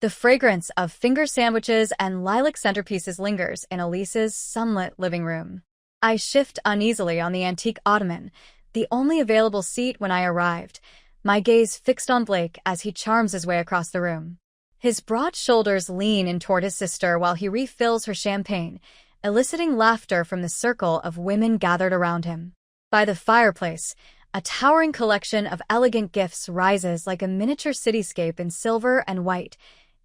The fragrance of finger sandwiches and lilac centerpieces lingers in Elise's sunlit living room. I shift uneasily on the antique ottoman, the only available seat when I arrived, my gaze fixed on Blake as he charms his way across the room. His broad shoulders lean in toward his sister while he refills her champagne, eliciting laughter from the circle of women gathered around him. By the fireplace, a towering collection of elegant gifts rises like a miniature cityscape in silver and white,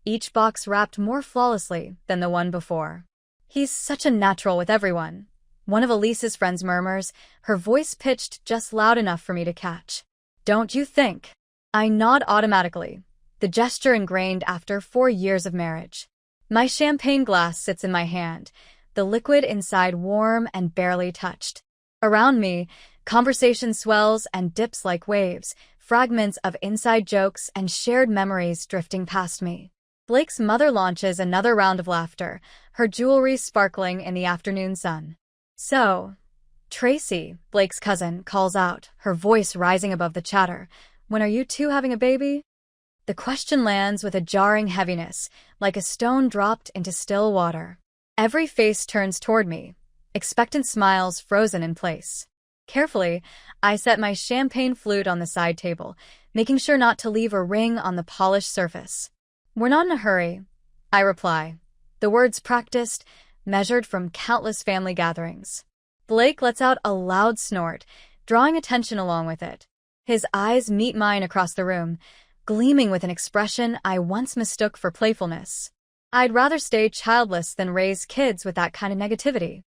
each box wrapped more flawlessly than the one before. "He's such a natural with everyone," one of Elise's friends murmurs, her voice pitched just loud enough for me to catch. "Don't you think?" I nod automatically, the gesture ingrained after 4 years of marriage. My champagne glass sits in my hand, the liquid inside warm and barely touched. Around me, conversation swells and dips like waves, fragments of inside jokes and shared memories drifting past me. Blake's mother launches another round of laughter, her jewelry sparkling in the afternoon sun. "So, Tracy," Blake's cousin calls out, her voice rising above the chatter, "when are you two having a baby?" The question lands with a jarring heaviness, like a stone dropped into still water. Every face turns toward me, expectant smiles frozen in place. Carefully, I set my champagne flute on the side table, making sure not to leave a ring on the polished surface. "We're not in a hurry," I reply, the words practiced, measured from countless family gatherings. Blake lets out a loud snort, drawing attention along with it. His eyes meet mine across the room, gleaming with an expression I once mistook for playfulness. I'd rather stay childless than raise kids with that kind of negativity.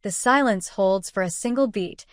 The silence holds for a single beat,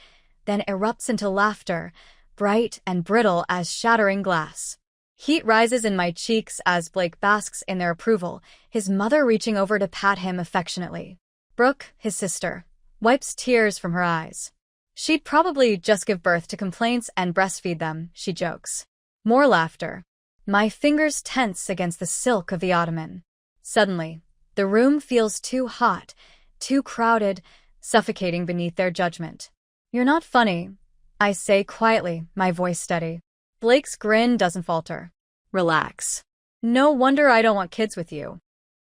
then erupts into laughter, bright and brittle as shattering glass. Heat rises in my cheeks as Blake basks in their approval, his mother reaching over to pat him affectionately. Brooke, his sister, wipes tears from her eyes. "She'd probably just give birth to complaints and breastfeed them," she jokes. More laughter. My fingers tense against the silk of the ottoman. Suddenly, the room feels too hot, too crowded, suffocating beneath their judgment. "You're not funny," I say quietly, my voice steady. Blake's grin doesn't falter. "Relax. No wonder I don't want kids with you."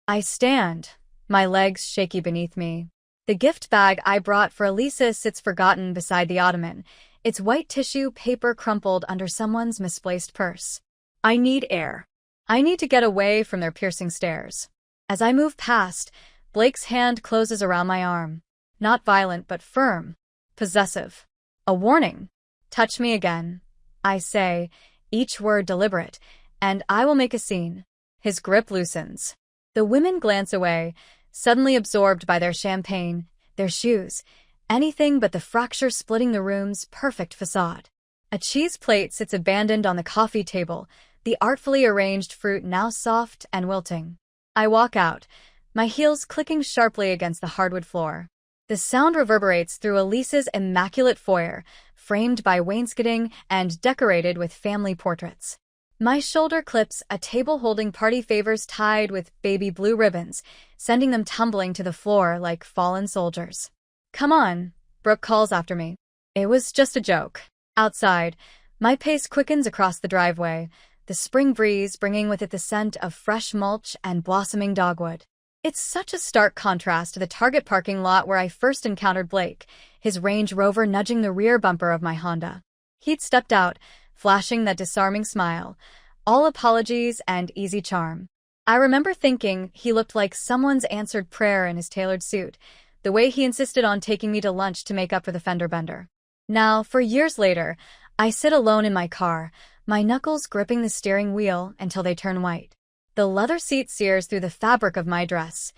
I stand, my legs shaky beneath me. The gift bag I brought for Elisa sits forgotten beside the ottoman, its white tissue paper crumpled under someone's misplaced purse. I need air. I need to get away from their piercing stares. As I move past, Blake's hand closes around my arm. Not violent, but firm. Possessive. A warning. "Touch me again," I say, each word deliberate, "and I will make a scene." His grip loosens. The women glance away, suddenly absorbed by their champagne, their shoes, anything but the fracture splitting the room's perfect facade. A cheese plate sits abandoned on the coffee table, the artfully arranged fruit now soft and wilting. I walk out, my heels clicking sharply against the hardwood floor. The sound reverberates through Elise's immaculate foyer, framed by wainscoting and decorated with family portraits. My shoulder clips a table holding party favors tied with baby blue ribbons, sending them tumbling to the floor like fallen soldiers. "Come on," Brooke calls after me. It was just a joke. Outside, my pace quickens across the driveway, the spring breeze bringing with it the scent of fresh mulch and blossoming dogwood. It's such a stark contrast to the Target parking lot where I first encountered Blake, his Range Rover nudging the rear bumper of my Honda. He'd stepped out, flashing that disarming smile, all apologies and easy charm. I remember thinking he looked like someone's answered prayer in his tailored suit, the way he insisted on taking me to lunch to make up for the fender bender. Now, for years later, I sit alone in my car, my knuckles gripping the steering wheel until they turn white. The leather seat sears through the fabric of my dress.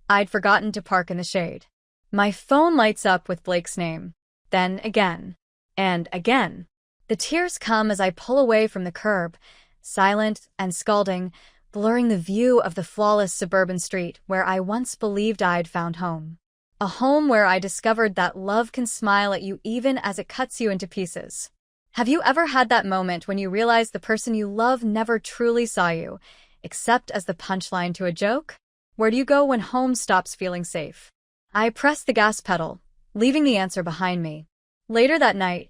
I'd forgotten to park in the shade. My phone lights up with Blake's name. Then again. And again. The tears come as I pull away from the curb, silent and scalding, blurring the view of the flawless suburban street where I once believed I'd found home. A home where I discovered that love can smile at you even as it cuts you into pieces. Have you ever had that moment when you realize the person you love never truly saw you, except as the punchline to a joke? Where do you go when home stops feeling safe? I press the gas pedal, leaving the answer behind me. Later that night,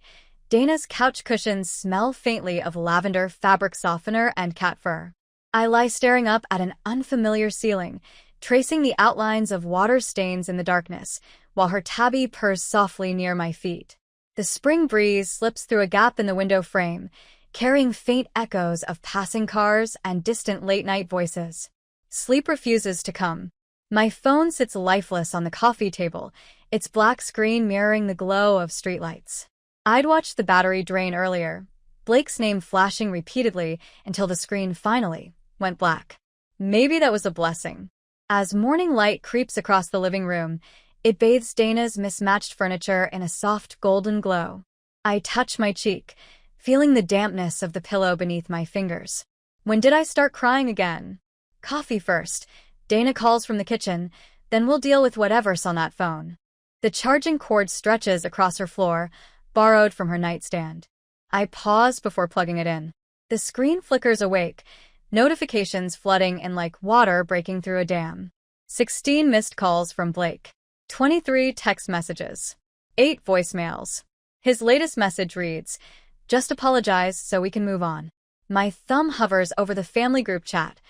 Dana's couch cushions smell faintly of lavender, fabric softener, and cat fur. I lie staring up at an unfamiliar ceiling, tracing the outlines of water stains in the darkness, while her tabby purrs softly near my feet. The spring breeze slips through a gap in the window frame, carrying faint echoes of passing cars and distant late-night voices. Sleep refuses to come. My phone sits lifeless on the coffee table, its black screen mirroring the glow of streetlights. I'd watched the battery drain earlier, Blake's name flashing repeatedly until the screen finally went black. Maybe that was a blessing. As morning light creeps across the living room, it bathes Dana's mismatched furniture in a soft golden glow. I touch my cheek, feeling the dampness of the pillow beneath my fingers. When did I start crying again? Coffee first. Dana calls from the kitchen, then we'll deal with whatever's on that phone. The charging cord stretches across her floor, borrowed from her nightstand. I pause before plugging it in. The screen flickers awake, notifications flooding in like water breaking through a dam. 16 missed calls from Blake. 23 text messages. 8 voicemails. His latest message reads, "Just apologize so we can move on." My thumb hovers over the family group chat,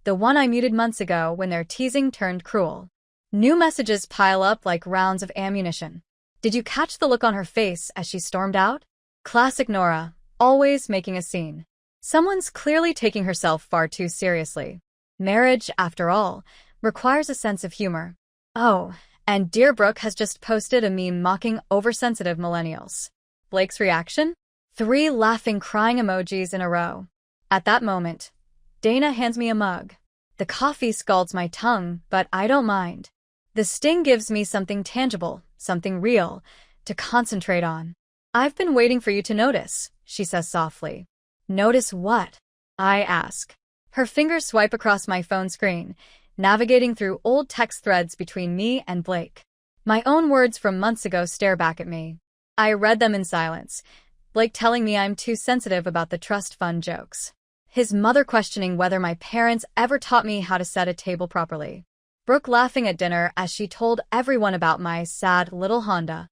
the one I muted months ago when their teasing turned cruel. New messages pile up like rounds of ammunition. Did you catch the look on her face as she stormed out? Classic Nora, always making a scene. Someone's clearly taking herself far too seriously. Marriage, after all, requires a sense of humor. Oh, and Dear Brooke has just posted a meme mocking oversensitive millennials. Blake's reaction? 3 laughing, crying emojis in a row. At that moment, Dana hands me a mug. The coffee scalds my tongue, but I don't mind. The sting gives me something tangible, something real, to concentrate on. "I've been waiting for you to notice," she says softly. "Notice what?" I ask. Her fingers swipe across my phone screen, navigating through old text threads between me and Blake. My own words from months ago stare back at me. I read them in silence, Blake telling me I'm too sensitive about the trust fund jokes. His mother questioning whether my parents ever taught me how to set a table properly. Brooke laughing at dinner as she told everyone about my sad little Honda.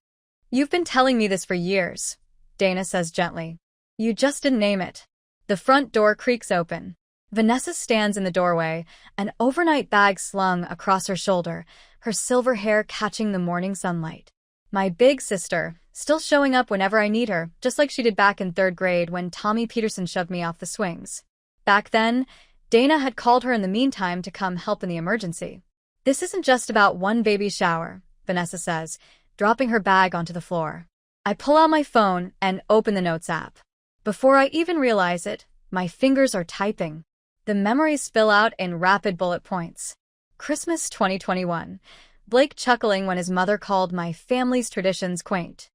"You've been telling me this for years," Dana says gently. "You just didn't name it." The front door creaks open. Vanessa stands in the doorway, an overnight bag slung across her shoulder, her silver hair catching the morning sunlight. My big sister, still showing up whenever I need her, just like she did back in 3rd grade when Tommy Peterson shoved me off the swings. Back then, Dana had called her in the meantime to come help in the emergency. "This isn't just about one baby shower," Vanessa says, dropping her bag onto the floor. I pull out my phone and open the Notes app. Before I even realize it, my fingers are typing. The memories spill out in rapid bullet points. Christmas 2021. Blake chuckling when his mother called my family's traditions quaint.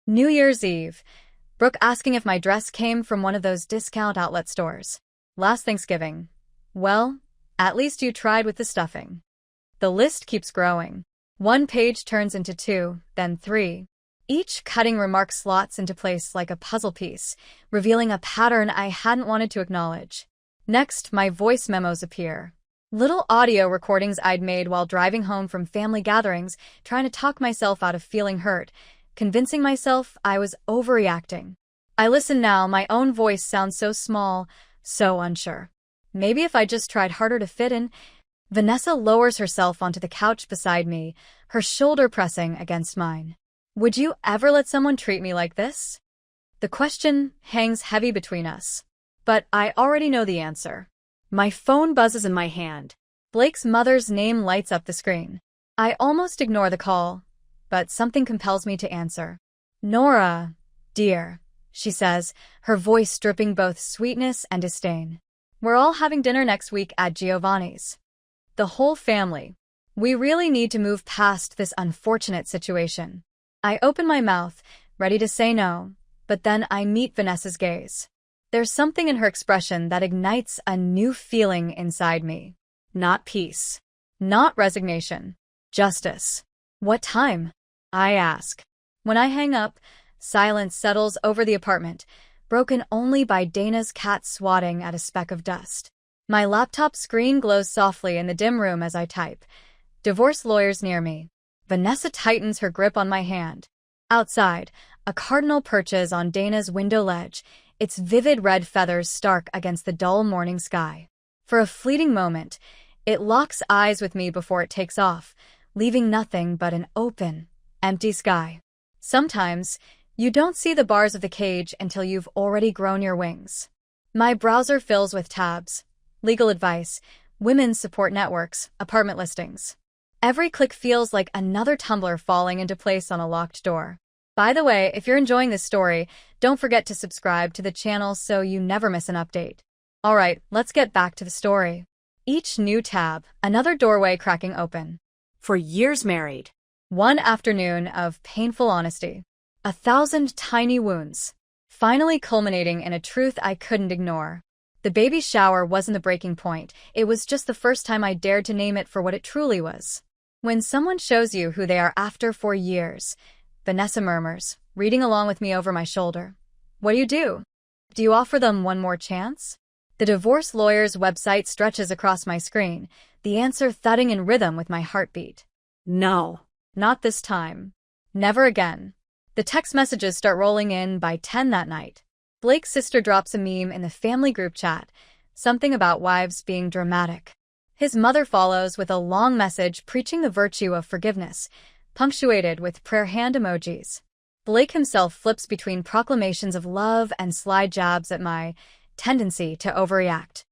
New Year's Eve. Brooke asking if my dress came from one of those discount outlet stores. Last Thanksgiving. Well, at least you tried with the stuffing. The list keeps growing. One page turns into 2, then 3. Each cutting remark slots into place like a puzzle piece, revealing a pattern I hadn't wanted to acknowledge. Next, my voice memos appear. Little audio recordings I'd made while driving home from family gatherings, trying to talk myself out of feeling hurt, convincing myself I was overreacting. I listen now, my own voice sounds so small, so unsure. Maybe if I just tried harder to fit in. Vanessa lowers herself onto the couch beside me, her shoulder pressing against mine. "Would you ever let someone treat me like this?" The question hangs heavy between us. But I already know the answer. My phone buzzes in my hand. Blake's mother's name lights up the screen. I almost ignore the call, but something compels me to answer. "Nora, dear," she says, her voice dripping both sweetness and disdain. "We're all having dinner next week at Giovanni's. The whole family. We really need to move past this unfortunate situation." I open my mouth, ready to say no, but then I meet Vanessa's gaze. There's something in her expression that ignites a new feeling inside me. Not peace. Not resignation. Justice. "What time?" I ask. When I hang up, silence settles over the apartment, broken only by Dana's cat swatting at a speck of dust. My laptop screen glows softly in the dim room as I type. Divorce lawyers near me. Vanessa tightens her grip on my hand. Outside, a cardinal perches on Dana's window ledge, its vivid red feathers stark against the dull morning sky. For a fleeting moment, it locks eyes with me before it takes off, leaving nothing but an open, empty sky. Sometimes, you don't see the bars of the cage until you've already grown your wings. My browser fills with tabs, legal advice, women's support networks, apartment listings. Every click feels like another tumbler falling into place on a locked door. By the way, if you're enjoying this story, don't forget to subscribe to the channel so you never miss an update. Alright, let's get back to the story. Each new tab, another doorway cracking open. For years married. One afternoon of painful honesty. 1,000 tiny wounds, finally culminating in a truth I couldn't ignore. The baby shower wasn't the breaking point, it was just the first time I dared to name it for what it truly was. When someone shows you who they are after for years, Vanessa murmurs, reading along with me over my shoulder. What do? Do you offer them one more chance? The divorce lawyer's website stretches across my screen, the answer thudding in rhythm with my heartbeat. No. Not this time. Never again. The text messages start rolling in by 10 that night. Blake's sister drops a meme in the family group chat, something about wives being dramatic. His mother follows with a long message preaching the virtue of forgiveness, punctuated with prayer hand emojis. Blake himself flips between proclamations of love and sly jabs at my tendency to overreact.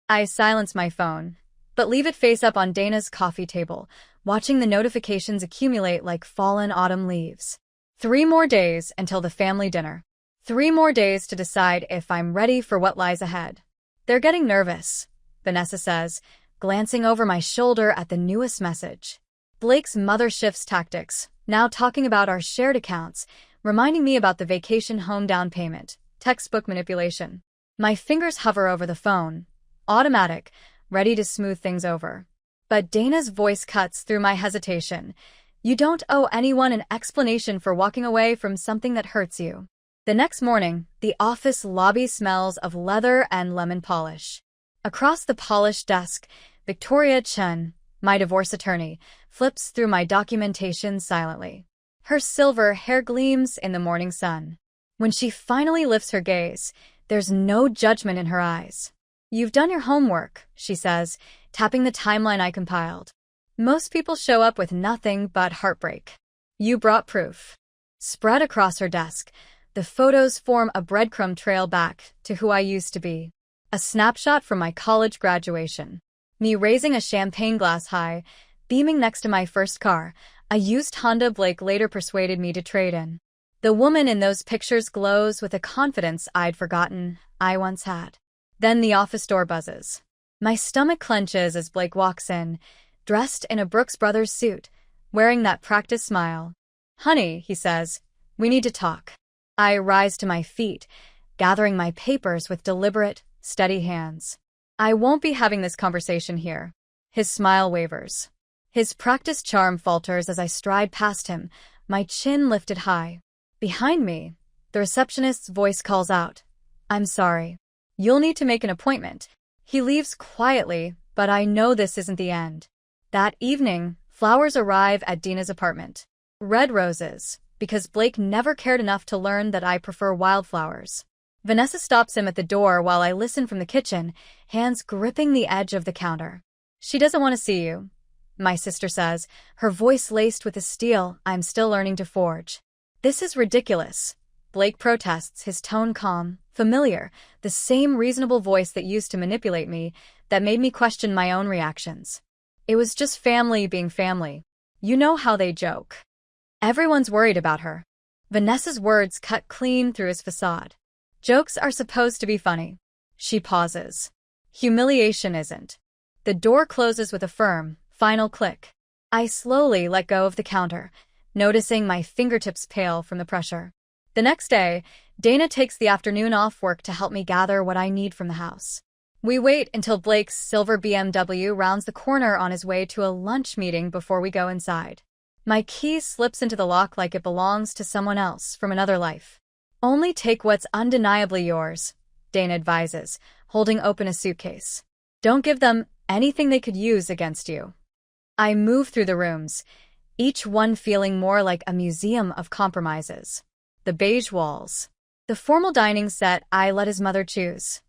I silence my phone, but leave it face up on Dana's coffee table, watching the notifications accumulate like fallen autumn leaves. 3 more days until the family dinner. 3 more days to decide if I'm ready for what lies ahead. They're getting nervous, Vanessa says, glancing over my shoulder at the newest message. Blake's mother shifts tactics, now talking about our shared accounts, reminding me about the vacation home down payment, textbook manipulation. My fingers hover over the phone, automatic, ready to smooth things over. But Dana's voice cuts through my hesitation. You don't owe anyone an explanation for walking away from something that hurts you. The next morning, the office lobby smells of leather and lemon polish. Across the polished desk, Victoria Chen, my divorce attorney, flips through my documentation silently. Her silver hair gleams in the morning sun. When she finally lifts her gaze, there's no judgment in her eyes. You've done your homework, she says, tapping the timeline I compiled. Most people show up with nothing but heartbreak. You brought proof. Spread across her desk, the photos form a breadcrumb trail back to who I used to be. A snapshot from my college graduation. Me raising a champagne glass high, beaming next to my first car, a used Honda Blake later persuaded me to trade in. The woman in those pictures glows with a confidence I'd forgotten I once had. Then the office door buzzes. My stomach clenches as Blake walks in, dressed in a Brooks Brothers suit, wearing that practiced smile. Honey, he says, we need to talk. I rise to my feet, gathering my papers with deliberate, steady hands. I won't be having this conversation here. His smile wavers. His practiced charm falters as I stride past him, my chin lifted high. Behind me, the receptionist's voice calls out, I'm sorry. You'll need to make an appointment. He leaves quietly, but I know this isn't the end. That evening, flowers arrive at Dina's apartment. Red roses, because Blake never cared enough to learn that I prefer wildflowers. Vanessa stops him at the door while I listen from the kitchen, hands gripping the edge of the counter. She doesn't want to see you, my sister says, her voice laced with the steel I'm still learning to forge. This is ridiculous. Blake protests, his tone calm, familiar, the same reasonable voice that used to manipulate me, that made me question my own reactions. It was just family being family. You know how they joke. Everyone's worried about her. Vanessa's words cut clean through his facade. Jokes are supposed to be funny. She pauses. Humiliation isn't. The door closes with a firm, final click. I slowly let go of the counter, noticing my fingertips pale from the pressure. The next day, Dana takes the afternoon off work to help me gather what I need from the house. We wait until Blake's silver BMW rounds the corner on his way to a lunch meeting before we go inside. My key slips into the lock like it belongs to someone else from another life. Only take what's undeniably yours, Dana advises, holding open a suitcase. Don't give them anything they could use against you. I move through the rooms, each one feeling more like a museum of compromises. The beige walls. The formal dining set I let his mother choose.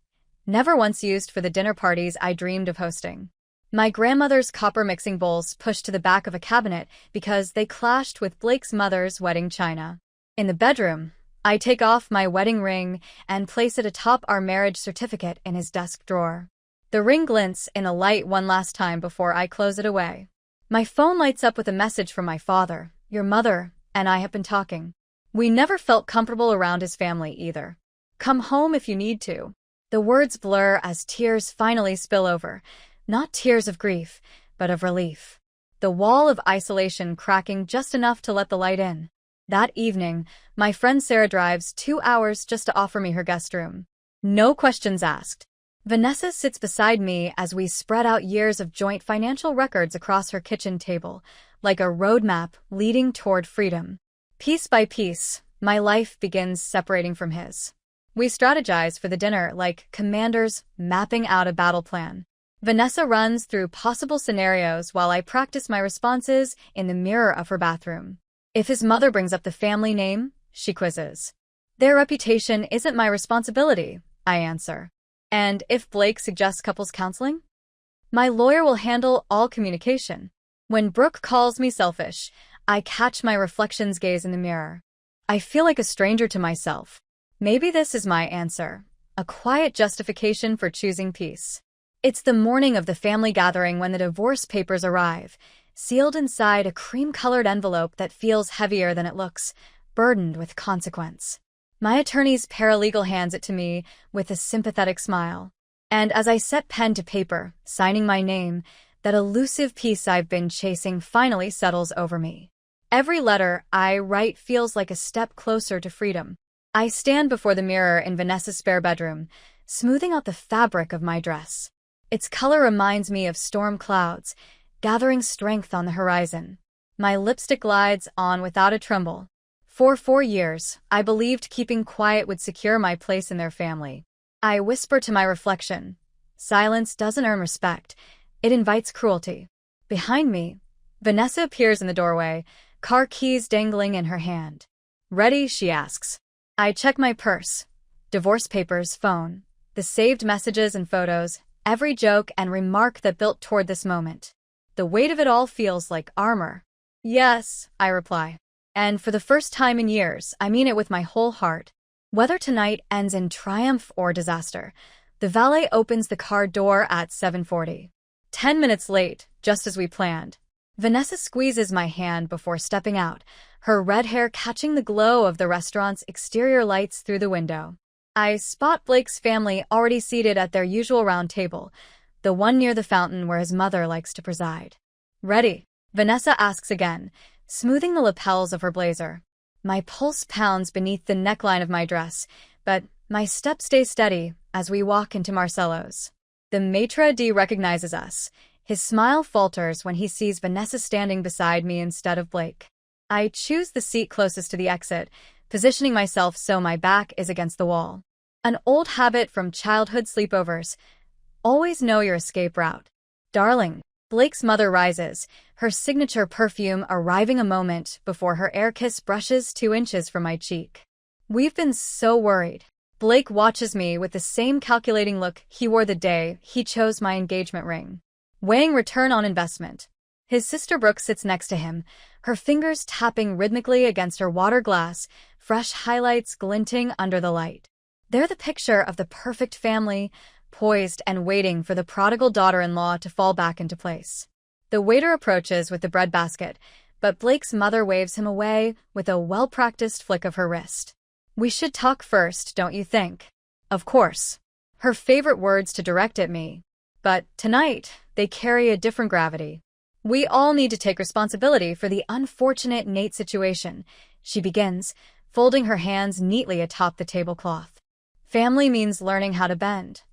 never once used for the dinner parties I dreamed of hosting. My grandmother's copper mixing bowls pushed to the back of a cabinet because they clashed with Blake's mother's wedding china. In the bedroom, I take off my wedding ring and place it atop our marriage certificate in his desk drawer. The ring glints in the light one last time before I close it away. My phone lights up with a message from my father. Your mother and I have been talking. We never felt comfortable around his family either. Come home if you need to. The words blur as tears finally spill over. Not tears of grief, but of relief. The wall of isolation cracking just enough to let the light in. That evening, my friend Sarah drives 2 hours just to offer me her guest room. No questions asked. Vanessa sits beside me as we spread out years of joint financial records across her kitchen table, like a roadmap leading toward freedom. Piece by piece, my life begins separating from his. We strategize for the dinner like commanders mapping out a battle plan. Vanessa runs through possible scenarios while I practice my responses in the mirror of her bathroom. If his mother brings up the family name, she quizzes. Their reputation isn't my responsibility, I answer. And if Blake suggests couples counseling? My lawyer will handle all communication. When Brooke calls me selfish, I catch my reflection's gaze in the mirror. I feel like a stranger to myself. Maybe this is my answer, a quiet justification for choosing peace. It's the morning of the family gathering when the divorce papers arrive, sealed inside a cream-colored envelope that feels heavier than it looks, burdened with consequence. My attorney's paralegal hands it to me with a sympathetic smile. And as I set pen to paper, signing my name, that elusive peace I've been chasing finally settles over me. Every letter I write feels like a step closer to freedom. I stand before the mirror in Vanessa's spare bedroom, smoothing out the fabric of my dress. Its color reminds me of storm clouds, gathering strength on the horizon. My lipstick glides on without a tremble. For 4 years, I believed keeping quiet would secure my place in their family. I whisper to my reflection. Silence doesn't earn respect. It invites cruelty. Behind me, Vanessa appears in the doorway, car keys dangling in her hand. Ready, she asks. I check my purse. Divorce papers, phone, the saved messages and photos, every joke and remark that built toward this moment. The weight of it all feels like armor. Yes, I reply. And for the first time in years, I mean it with my whole heart. Whether tonight ends in triumph or disaster, the valet opens the car door at 7:40. 10 minutes late, just as we planned. Vanessa squeezes my hand before stepping out, her red hair catching the glow of the restaurant's exterior lights through the window. I spot Blake's family already seated at their usual round table, the one near the fountain where his mother likes to preside. Ready? Vanessa asks again, smoothing the lapels of her blazer. My pulse pounds beneath the neckline of my dress, but my steps stay steady as we walk into Marcello's. The maitre d' recognizes us. His smile falters when he sees Vanessa standing beside me instead of Blake. I choose the seat closest to the exit, positioning myself so my back is against the wall. An old habit from childhood sleepovers. Always know your escape route. Darling, Blake's mother rises, her signature perfume arriving a moment before her air kiss brushes 2 inches from my cheek. We've been so worried. Blake watches me with the same calculating look he wore the day he chose my engagement ring. Weighing return on investment. His sister Brooke sits next to him, her fingers tapping rhythmically against her water glass, fresh highlights glinting under the light. They're the picture of the perfect family, poised and waiting for the prodigal daughter-in-law to fall back into place. The waiter approaches with the bread basket, but Blake's mother waves him away with a well-practiced flick of her wrist. We should talk first, don't you think? Of course. Her favorite words to direct at me. But tonight, they carry a different gravity. We all need to take responsibility for the unfortunate Nate situation, she begins, folding her hands neatly atop the tablecloth. Family means learning how to bend.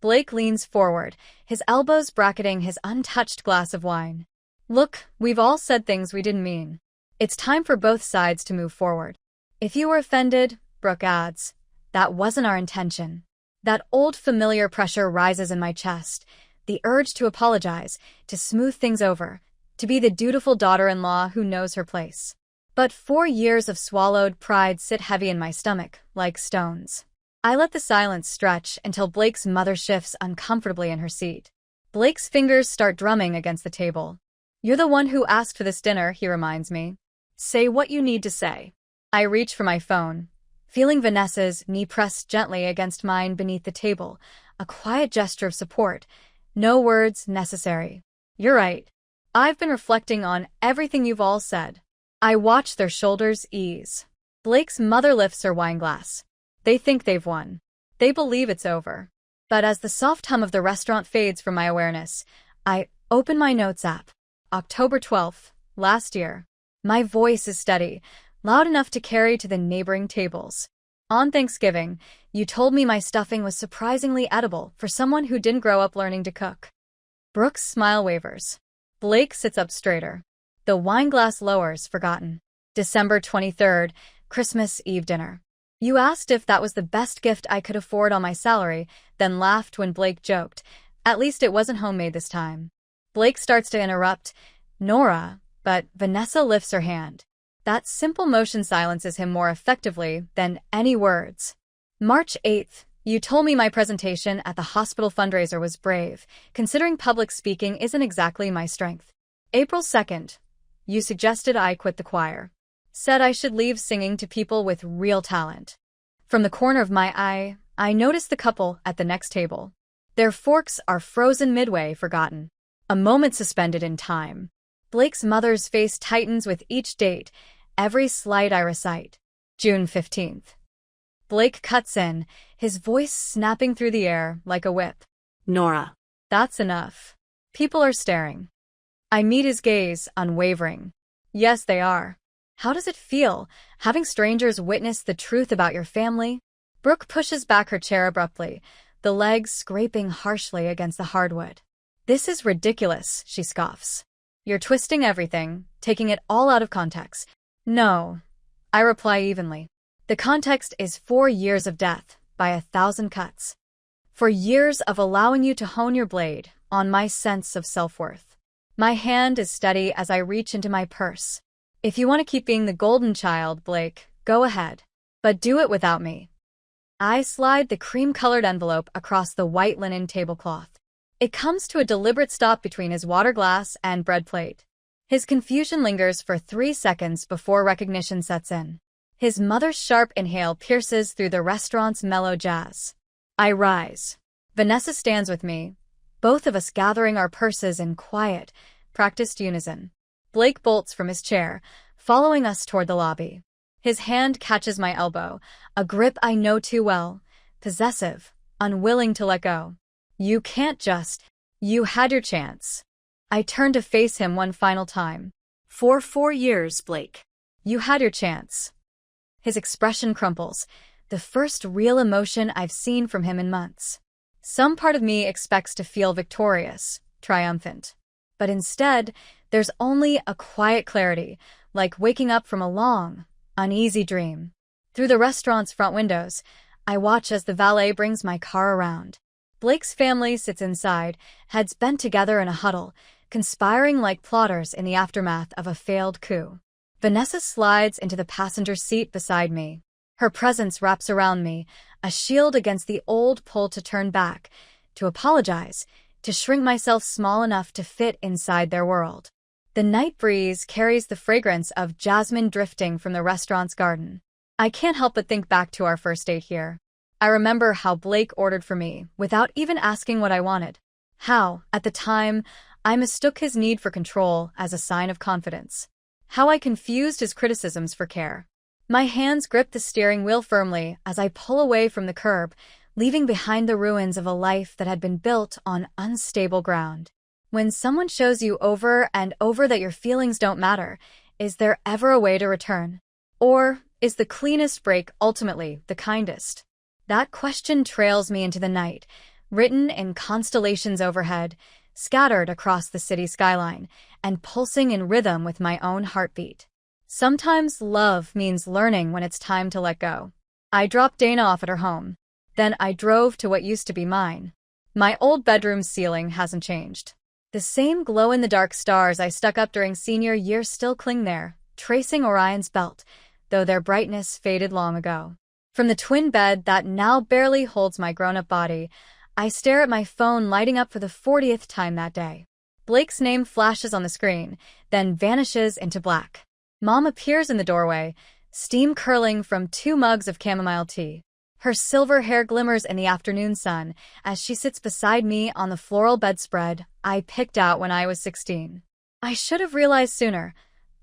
Blake leans forward, his elbows bracketing his untouched glass of wine. Look, we've all said things we didn't mean. It's time for both sides to move forward. If you were offended, Brooke adds, that wasn't our intention. That old familiar pressure rises in my chest, the urge to apologize, to smooth things over, to be the dutiful daughter-in-law who knows her place. But 4 years of swallowed pride sit heavy in my stomach, like stones. I let the silence stretch until Blake's mother shifts uncomfortably in her seat. Blake's fingers start drumming against the table. "You're the one who asked for this dinner," he reminds me. Say what you need to say. I reach for my phone, feeling Vanessa's knee pressed gently against mine beneath the table, a quiet gesture of support. No words necessary. "You're right. I've been reflecting on everything you've all said." I watch their shoulders ease. Blake's mother lifts her wine glass. They think they've won. They believe it's over. But as the soft hum of the restaurant fades from my awareness, I open my notes app. October 12th, last year. My voice is steady, loud enough to carry to the neighboring tables. "On Thanksgiving, you told me my stuffing was surprisingly edible for someone who didn't grow up learning to cook." Brooke's smile wavers. Blake sits up straighter. The wine glass lowers, forgotten. December 23rd, Christmas Eve dinner. "You asked if that was the best gift I could afford on my salary, then laughed when Blake joked. At least it wasn't homemade this time." Blake starts to interrupt. "Nora," but Vanessa lifts her hand. That simple motion silences him more effectively than any words. "March 8th, you told me my presentation at the hospital fundraiser was brave, considering public speaking isn't exactly my strength." April 2nd, you suggested I quit the choir. Said I should leave singing to people with real talent. From the corner of my eye, I notice the couple at the next table. Their forks are frozen midway, forgotten. A moment suspended in time. Blake's mother's face tightens with each date, every slight I recite. June 15th. Blake cuts in, his voice snapping through the air like a whip. "Nora." "That's enough." People are staring. I meet his gaze, unwavering. "Yes, they are. How does it feel, having strangers witness the truth about your family?" Brooke pushes back her chair abruptly, the legs scraping harshly against the hardwood. "This is ridiculous," she scoffs. "You're twisting everything, taking it all out of context." "No," I reply evenly. "The context is 4 years of death, by 1,000 cuts. 4 years of allowing you to hone your blade on my sense of self-worth." My hand is steady as I reach into my purse. "If you want to keep being the golden child, Blake, go ahead. But do it without me." I slide the cream-colored envelope across the white linen tablecloth. It comes to a deliberate stop between his water glass and bread plate. His confusion lingers for 3 seconds before recognition sets in. His mother's sharp inhale pierces through the restaurant's mellow jazz. I rise. Vanessa stands with me, both of us gathering our purses in quiet, practiced unison. Blake bolts from his chair, following us toward the lobby. His hand catches my elbow, a grip I know too well, possessive, unwilling to let go. "You can't just. You had your chance." I turn to face him one final time. "For 4 years, Blake." "You had your chance." His expression crumples, the first real emotion I've seen from him in months. Some part of me expects to feel victorious, triumphant. But instead, there's only a quiet clarity, like waking up from a long, uneasy dream. Through the restaurant's front windows, I watch as the valet brings my car around. Blake's family sits inside, heads bent together in a huddle, conspiring like plotters in the aftermath of a failed coup. Vanessa slides into the passenger seat beside me. Her presence wraps around me, a shield against the old pull to turn back, to apologize, to shrink myself small enough to fit inside their world. The night breeze carries the fragrance of jasmine drifting from the restaurant's garden. I can't help but think back to our first date here. I remember how Blake ordered for me, without even asking what I wanted. How, at the time, I mistook his need for control as a sign of confidence. How I confused his criticisms for care. My hands grip the steering wheel firmly as I pull away from the curb, leaving behind the ruins of a life that had been built on unstable ground. When someone shows you over and over that your feelings don't matter, is there ever a way to return? Or is the cleanest break ultimately the kindest? That question trails me into the night, written in constellations overhead, scattered across the city skyline, and pulsing in rhythm with my own heartbeat. Sometimes love means learning when it's time to let go. I dropped Dana off at her home. Then I drove to what used to be mine. My old bedroom's ceiling hasn't changed. The same glow-in-the-dark stars I stuck up during senior year still cling there, tracing Orion's belt, though their brightness faded long ago. From the twin bed that now barely holds my grown-up body, I stare at my phone lighting up for the 40th time that day. Blake's name flashes on the screen, then vanishes into black. Mom appears in the doorway, steam curling from 2 mugs of chamomile tea. Her silver hair glimmers in the afternoon sun as she sits beside me on the floral bedspread I picked out when I was 16. I should have realized sooner,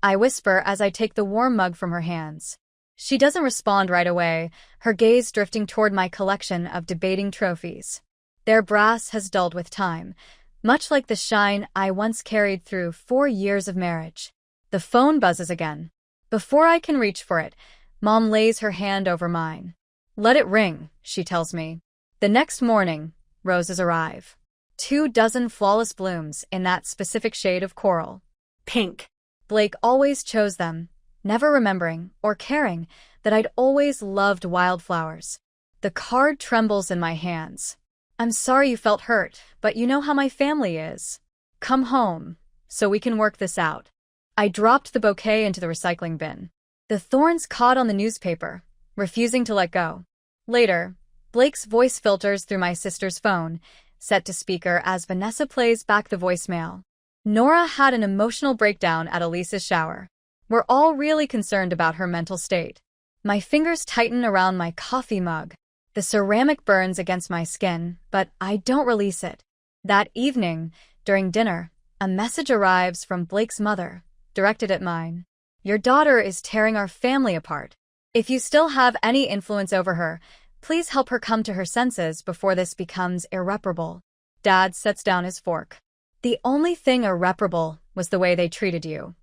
I whisper as I take the warm mug from her hands. She doesn't respond right away, her gaze drifting toward my collection of debating trophies. Their brass has dulled with time, much like the shine I once carried through 4 years of marriage. The phone buzzes again. Before I can reach for it, Mom lays her hand over mine. "Let it ring," she tells me. The next morning, roses arrive. 24 flawless blooms in that specific shade of coral. Pink. Blake always chose them, never remembering or caring that I'd always loved wildflowers. The card trembles in my hands. "I'm sorry you felt hurt, but you know how my family is. Come home, so we can work this out." I dropped the bouquet into the recycling bin. The thorns caught on the newspaper, refusing to let go. Later, Blake's voice filters through my sister's phone, set to speaker as Vanessa plays back the voicemail. "Nora had an emotional breakdown at Elise's shower. We're all really concerned about her mental state." My fingers tighten around my coffee mug. The ceramic burns against my skin, but I don't release it. That evening, during dinner, a message arrives from Blake's mother, directed at mine. "Your daughter is tearing our family apart. If you still have any influence over her, please help her come to her senses before this becomes irreparable." Dad sets down his fork. "The only thing irreparable was the way they treated you."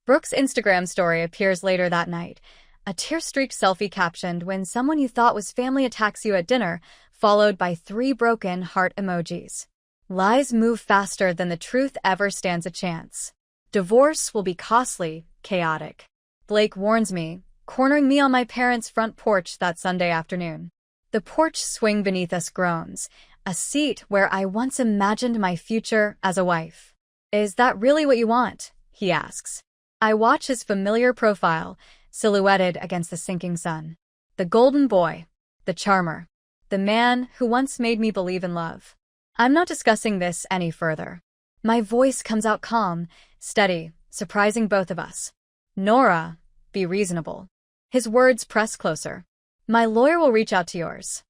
Brooke's Instagram story appears later that night. A tear-streaked selfie captioned, "When someone you thought was family attacks you at dinner," followed by 3 broken heart emojis. Lies move faster than the truth ever stands a chance. Divorce will be costly, chaotic. Blake warns me, cornering me on my parents' front porch that Sunday afternoon. The porch swing beneath us groans, a seat where I once imagined my future as a wife. "Is that really what you want?" he asks. I watch his familiar profile, silhouetted against the sinking sun. The golden boy, the charmer, the man who once made me believe in love. I'm not discussing this any further. My voice comes out calm, steady, surprising both of us. "Nora, be reasonable." His words press closer. "My lawyer will reach out to yours."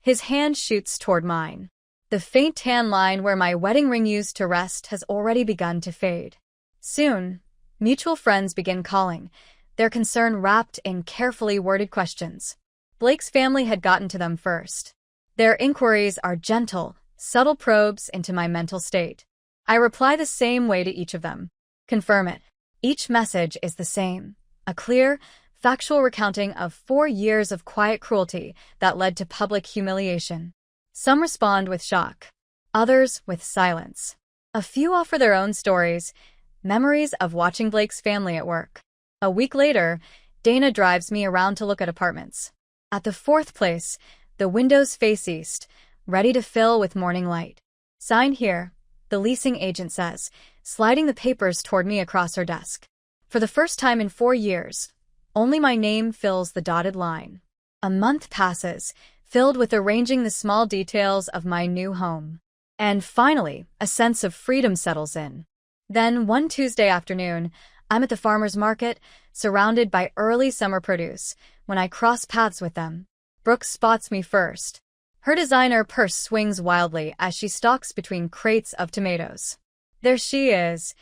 His hand shoots toward mine. The faint tan line where my wedding ring used to rest has already begun to fade. Soon, mutual friends begin calling, their concern wrapped in carefully worded questions. Blake's family had gotten to them first. Their inquiries are gentle, subtle probes into my mental state. I reply the same way to each of them. Confirm it. Each message is the same. A clear, factual recounting of 4 years of quiet cruelty that led to public humiliation. Some respond with shock. Others with silence. A few offer their own stories, memories of watching Blake's family at work. A week later, Dana drives me around to look at apartments. At the 4th place, the windows face east, ready to fill with morning light. "Sign here," the leasing agent says, sliding the papers toward me across her desk. For the first time in 4 years, only my name fills the dotted line. A month passes, filled with arranging the small details of my new home. And finally, a sense of freedom settles in. Then, one Tuesday afternoon, I'm at the farmer's market, surrounded by early summer produce, when I cross paths with them. Brooke spots me first. Her designer purse swings wildly as she stalks between crates of tomatoes. There she is,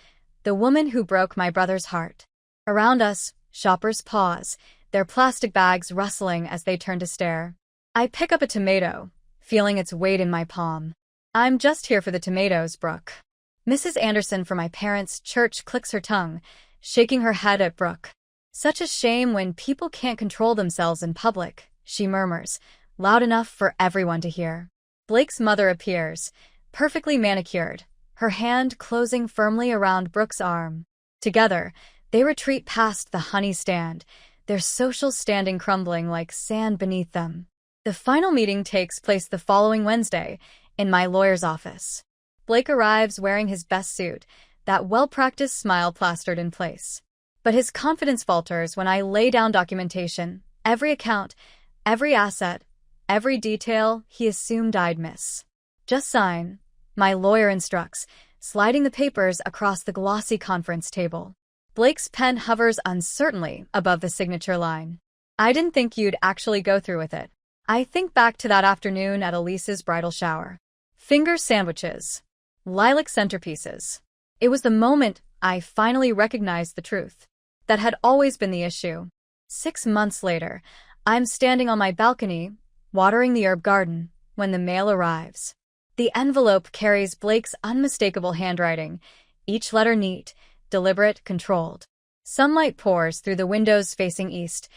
the woman who broke my brother's heart. Around us, shoppers pause, their plastic bags rustling as they turn to stare. I pick up a tomato, feeling its weight in my palm. "I'm just here for the tomatoes, Brooke." Mrs. Anderson from my parents' church clicks her tongue, shaking her head at Brooke. "Such a shame when people can't control themselves in public," she murmurs, loud enough for everyone to hear. Blake's mother appears, perfectly manicured, her hand closing firmly around Brooke's arm. Together, they retreat past the honey stand, their social standing crumbling like sand beneath them. The final meeting takes place the following Wednesday, in my lawyer's office. Blake arrives wearing his best suit, that well-practiced smile plastered in place. But his confidence falters when I lay down documentation, every account, Every asset, every detail he assumed I'd miss. Just sign, my lawyer instructs, sliding the papers across the glossy conference table. Blake's pen hovers uncertainly above the signature line. I didn't think you'd actually go through with it. I think back to that afternoon at Elise's bridal shower. Finger sandwiches. Lilac centerpieces. It was the moment I finally recognized the truth. That had always been the issue. 6 months later, I'm standing on my balcony, watering the herb garden, when the mail arrives. The envelope carries Blake's unmistakable handwriting, each letter neat, deliberate, controlled. Sunlight pours through the windows facing east,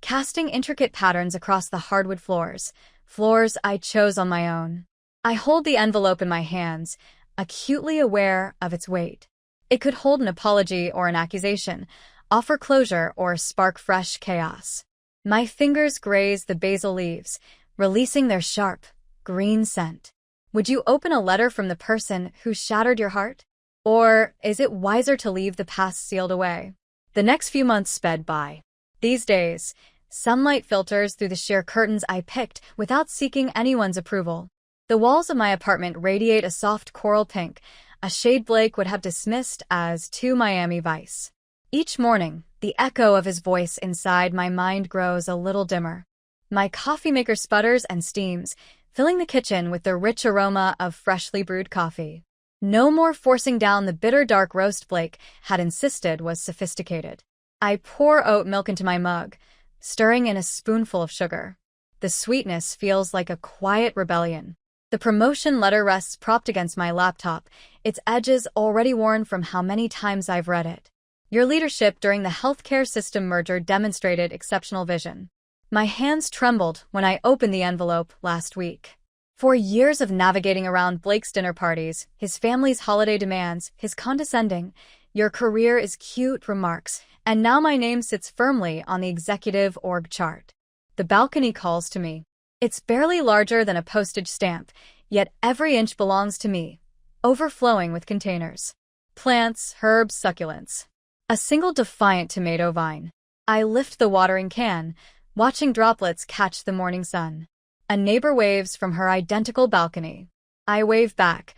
casting intricate patterns across the hardwood floors I chose on my own. I hold the envelope in my hands, acutely aware of its weight. It could hold an apology or an accusation, offer closure or spark fresh chaos. My fingers graze the basil leaves, releasing their sharp, green scent. Would you open a letter from the person who shattered your heart? Or is it wiser to leave the past sealed away? The next few months sped by. These days, sunlight filters through the sheer curtains I picked without seeking anyone's approval. The walls of my apartment radiate a soft coral pink, a shade Blake would have dismissed as too Miami Vice. Each morning, the echo of his voice inside my mind grows a little dimmer. My coffee maker sputters and steams, filling the kitchen with the rich aroma of freshly brewed coffee. No more forcing down the bitter dark roast Blake had insisted was sophisticated. I pour oat milk into my mug, stirring in a spoonful of sugar. The sweetness feels like a quiet rebellion. The promotion letter rests propped against my laptop, its edges already worn from how many times I've read it. Your leadership during the healthcare system merger demonstrated exceptional vision. My hands trembled when I opened the envelope last week. For years of navigating around Blake's dinner parties, his family's holiday demands, his condescending, "Your career is cute" remarks, and now my name sits firmly on the executive org chart. The balcony calls to me. It's barely larger than a postage stamp, yet every inch belongs to me, overflowing with containers. Plants, herbs, succulents. A single defiant tomato vine. I lift the watering can, watching droplets catch the morning sun. A neighbor waves from her identical balcony. I wave back,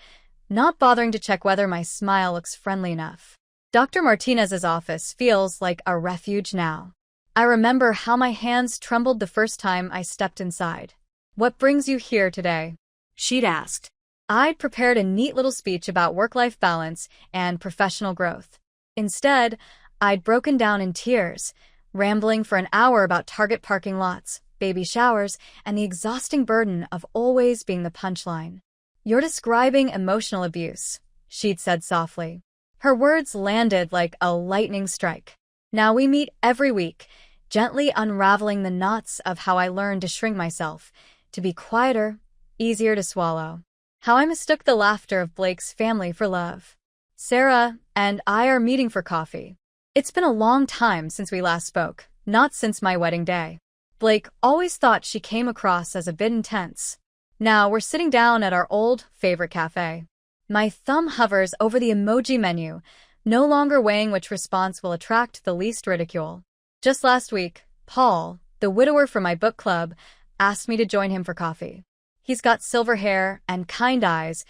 not bothering to check whether my smile looks friendly enough. Dr. Martinez's office feels like a refuge now. I remember how my hands trembled the first time I stepped inside. "What brings you here today?" she'd asked. I'd prepared a neat little speech about work-life balance and professional growth. Instead, I'd broken down in tears, rambling for an hour about Target parking lots, baby showers, and the exhausting burden of always being the punchline. "You're describing emotional abuse," she'd said softly. Her words landed like a lightning strike. Now we meet every week, gently unraveling the knots of how I learned to shrink myself, to be quieter, easier to swallow. How I mistook the laughter of Blake's family for love. Sarah and I are meeting for coffee. It's been a long time since we last spoke, not since my wedding day. Blake always thought she came across as a bit intense. Now we're sitting down at our old favorite cafe. My thumb hovers over the emoji menu, no longer weighing which response will attract the least ridicule. Just last week, Paul, the widower from my book club, asked me to join him for coffee. He's got silver hair and kind eyes,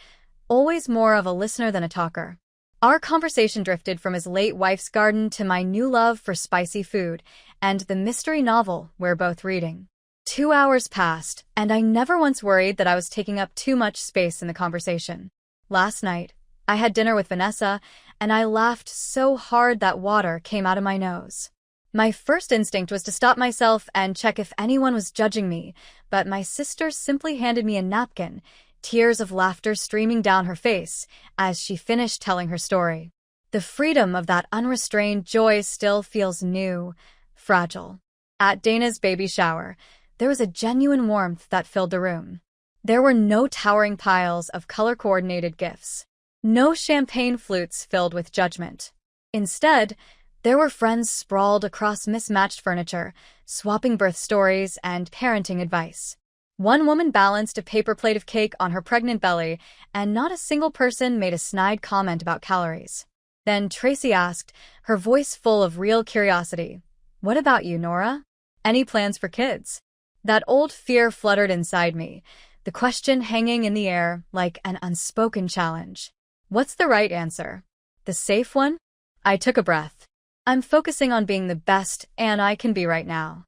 always more of a listener than a talker. Our conversation drifted from his late wife's garden to my new love for spicy food and the mystery novel we're both reading. 2 hours passed, and I never once worried that I was taking up too much space in the conversation. Last night, I had dinner with Vanessa, and I laughed so hard that water came out of my nose. My first instinct was to stop myself and check if anyone was judging me, but my sister simply handed me a napkin, tears of laughter streaming down her face as she finished telling her story. The freedom of that unrestrained joy still feels new, fragile. At Dana's baby shower, there was a genuine warmth that filled the room. There were no towering piles of color-coordinated gifts. No champagne flutes filled with judgment. Instead, there were friends sprawled across mismatched furniture, swapping birth stories and parenting advice. One woman balanced a paper plate of cake on her pregnant belly, and not a single person made a snide comment about calories. Then Tracy asked, her voice full of real curiosity, "What about you, Nora? Any plans for kids?" That old fear fluttered inside me, the question hanging in the air like an unspoken challenge. What's the right answer? The safe one? I took a breath. I'm focusing on being the best and I can be right now.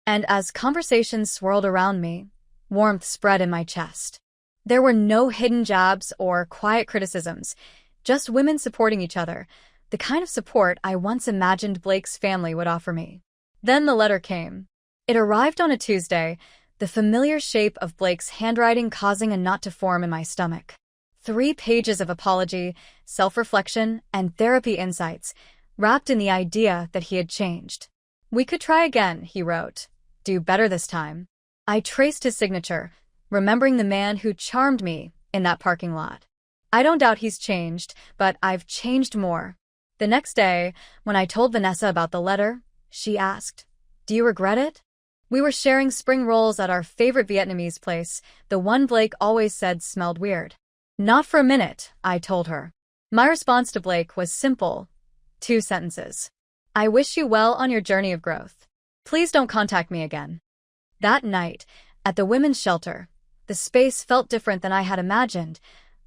And as conversations swirled around me, warmth spread in my chest. There were no hidden jabs or quiet criticisms, just women supporting each other, the kind of support I once imagined Blake's family would offer me. Then the letter came. It arrived on a Tuesday, the familiar shape of Blake's handwriting causing a knot to form in my stomach. 3 pages of apology, self-reflection, and therapy insights, wrapped in the idea that he had changed. "We could try again," he wrote. "Do better this time." I traced his signature, remembering the man who charmed me in that parking lot. I don't doubt he's changed, but I've changed more. The next day, when I told Vanessa about the letter, she asked, "Do you regret it?" We were sharing spring rolls at our favorite Vietnamese place, the one Blake always said smelled weird. "Not for a minute," I told her. My response to Blake was simple, 2 sentences. "I wish you well on your journey of growth. Please don't contact me again." That night, at the women's shelter, the space felt different than I had imagined,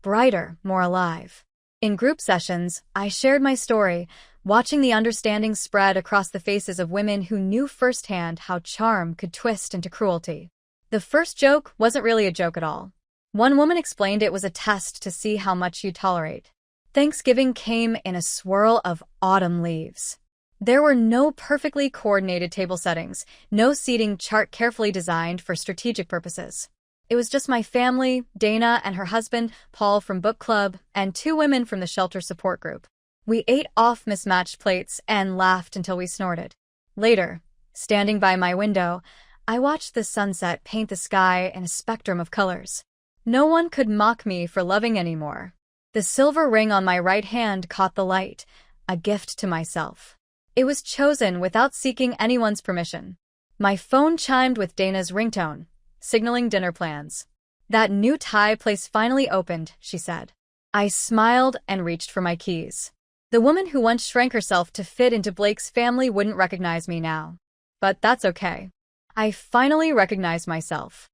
brighter, more alive. In group sessions, I shared my story, watching the understanding spread across the faces of women who knew firsthand how charm could twist into cruelty. The first joke wasn't really a joke at all. One woman explained it was a test to see how much you tolerate. Thanksgiving came in a swirl of autumn leaves. There were no perfectly coordinated table settings, no seating chart carefully designed for strategic purposes. It was just my family, Dana and her husband, Paul from book club, and 2 women from the shelter support group. We ate off mismatched plates and laughed until we snorted. Later, standing by my window, I watched the sunset paint the sky in a spectrum of colors. No one could mock me for loving anymore. The silver ring on my right hand caught the light, a gift to myself. It was chosen without seeking anyone's permission. My phone chimed with Dana's ringtone, signaling dinner plans. "That new Thai place finally opened," she said. I smiled and reached for my keys. The woman who once shrank herself to fit into Blake's family wouldn't recognize me now. But that's okay. I finally recognized myself.